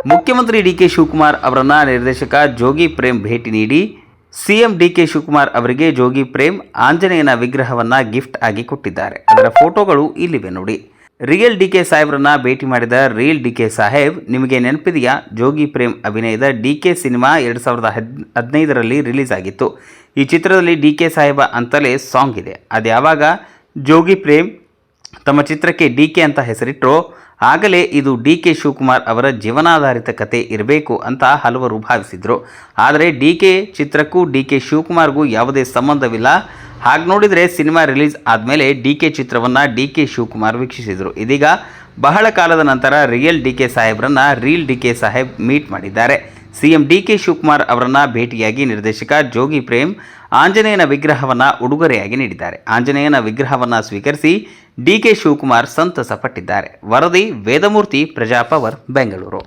ಮುಖ್ಯಮಂತ್ರಿ ಡಿಕೆ ಶಿವಕುಮಾರ್ ಅವರನ್ನ ನಿರ್ದೇಶಕ ಜೋಗಿ ಪ್ರೇಮ್ ಭೇಟಿ ನೀಡಿ ಸಿಎಂ ಡಿಕೆ ಶಿವಕುಮಾರ್ ಅವರಿಗೆ ಜೋಗಿ ಪ್ರೇಮ್ ಆಂಜನೇಯನ ವಿಗ್ರಹವನ್ನ ಗಿಫ್ಟ್ ಆಗಿ ಕೊಟ್ಟಿದ್ದಾರೆ. ಅದರ ಫೋಟೋಗಳು ಇಲ್ಲಿವೆ ನೋಡಿ. ರಿಯಲ್ ಡಿಕೆ ಸಾಹೇಬ್ರನ್ನ ಭೇಟಿ ಮಾಡಿದ ರಿಯಲ್ ಡಿಕೆ ಸಾಹೇಬ್, ನಿಮಗೆ ನೆನಪಿದೆಯಾ? ಜೋಗಿ ಪ್ರೇಮ್ ಅಭಿನಯದ ಡಿಕೆ ಸಿನಿಮಾ 2015ರಲ್ಲಿ ರಿಲೀಸ್ ಆಗಿತ್ತು. ಈ ಚಿತ್ರದಲ್ಲಿ ಡಿಕೆ ಸಾಹೇಬ ಅಂತಲೇ ಸಾಂಗ್ ಇದೆ. ಅದು ಯಾವಾಗ ಜೋಗಿ ಪ್ರೇಮ್ ತಮ್ಮ ಚಿತ್ರಕ್ಕೆ ಡಿಕೆ ಅಂತ ಹೆಸರಿಟ್ಟರೋ ಆಗಲೇ ಇದು ಡಿಕೆ ಶಿವಕುಮಾರ್ ಅವರ ಜೀವನಾಧಾರಿತ ಕತೆ ಇರಬೇಕು ಅಂತ ಹಲವರು ಭಾವಿಸಿದರು. ಆದರೆ ಡಿಕೆ ಚಿತ್ರಕ್ಕೂ ಡಿಕೆ ಶಿವಕುಮಾರ್ಗೂ ಯಾವುದೇ ಸಂಬಂಧವಿಲ್ಲ. ಹಾಗೆ ನೋಡಿದರೆ ಸಿನಿಮಾ ರಿಲೀಸ್ ಆದಮೇಲೆ ಡಿಕೆ ಚಿತ್ರವನ್ನು ಡಿಕೆ ಶಿವಕುಮಾರ್ ವೀಕ್ಷಿಸಿದರು. ಇದೀಗ ಬಹಳ ಕಾಲದ ನಂತರ ರಿಯಲ್ ಡಿಕೆ ಸಾಹೇಬ್ರನ್ನ ರೀಲ್ ಡಿಕೆ ಸಾಹೇಬ್ ಮೀಟ್ ಮಾಡಿದ್ದಾರೆ. ಸಿಎಂ ಡಿಕೆ ಶಿವಕುಮಾರ್ ಅವರನ್ನ ಭೇಟಿಯಾಗಿ ನಿರ್ದೇಶಕ ಜೋಗಿ ಪ್ರೇಮ್ ಆಂಜನೇಯನ ವಿಗ್ರಹವನ್ನು ಉಡುಗೊರೆಯಾಗಿ ನೀಡಿದ್ದಾರೆ. ಆಂಜನೇಯನ ವಿಗ್ರಹವನ್ನು ಸ್ವೀಕರಿಸಿ ಡಿಕೆ ಶಿವಕುಮಾರ್ ಸಂತಸ ಪಟ್ಟಿದ್ದಾರೆ. ವರದಿ ವೇದಮೂರ್ತಿ, ಪ್ರಜಾಪವರ್, ಬೆಂಗಳೂರು.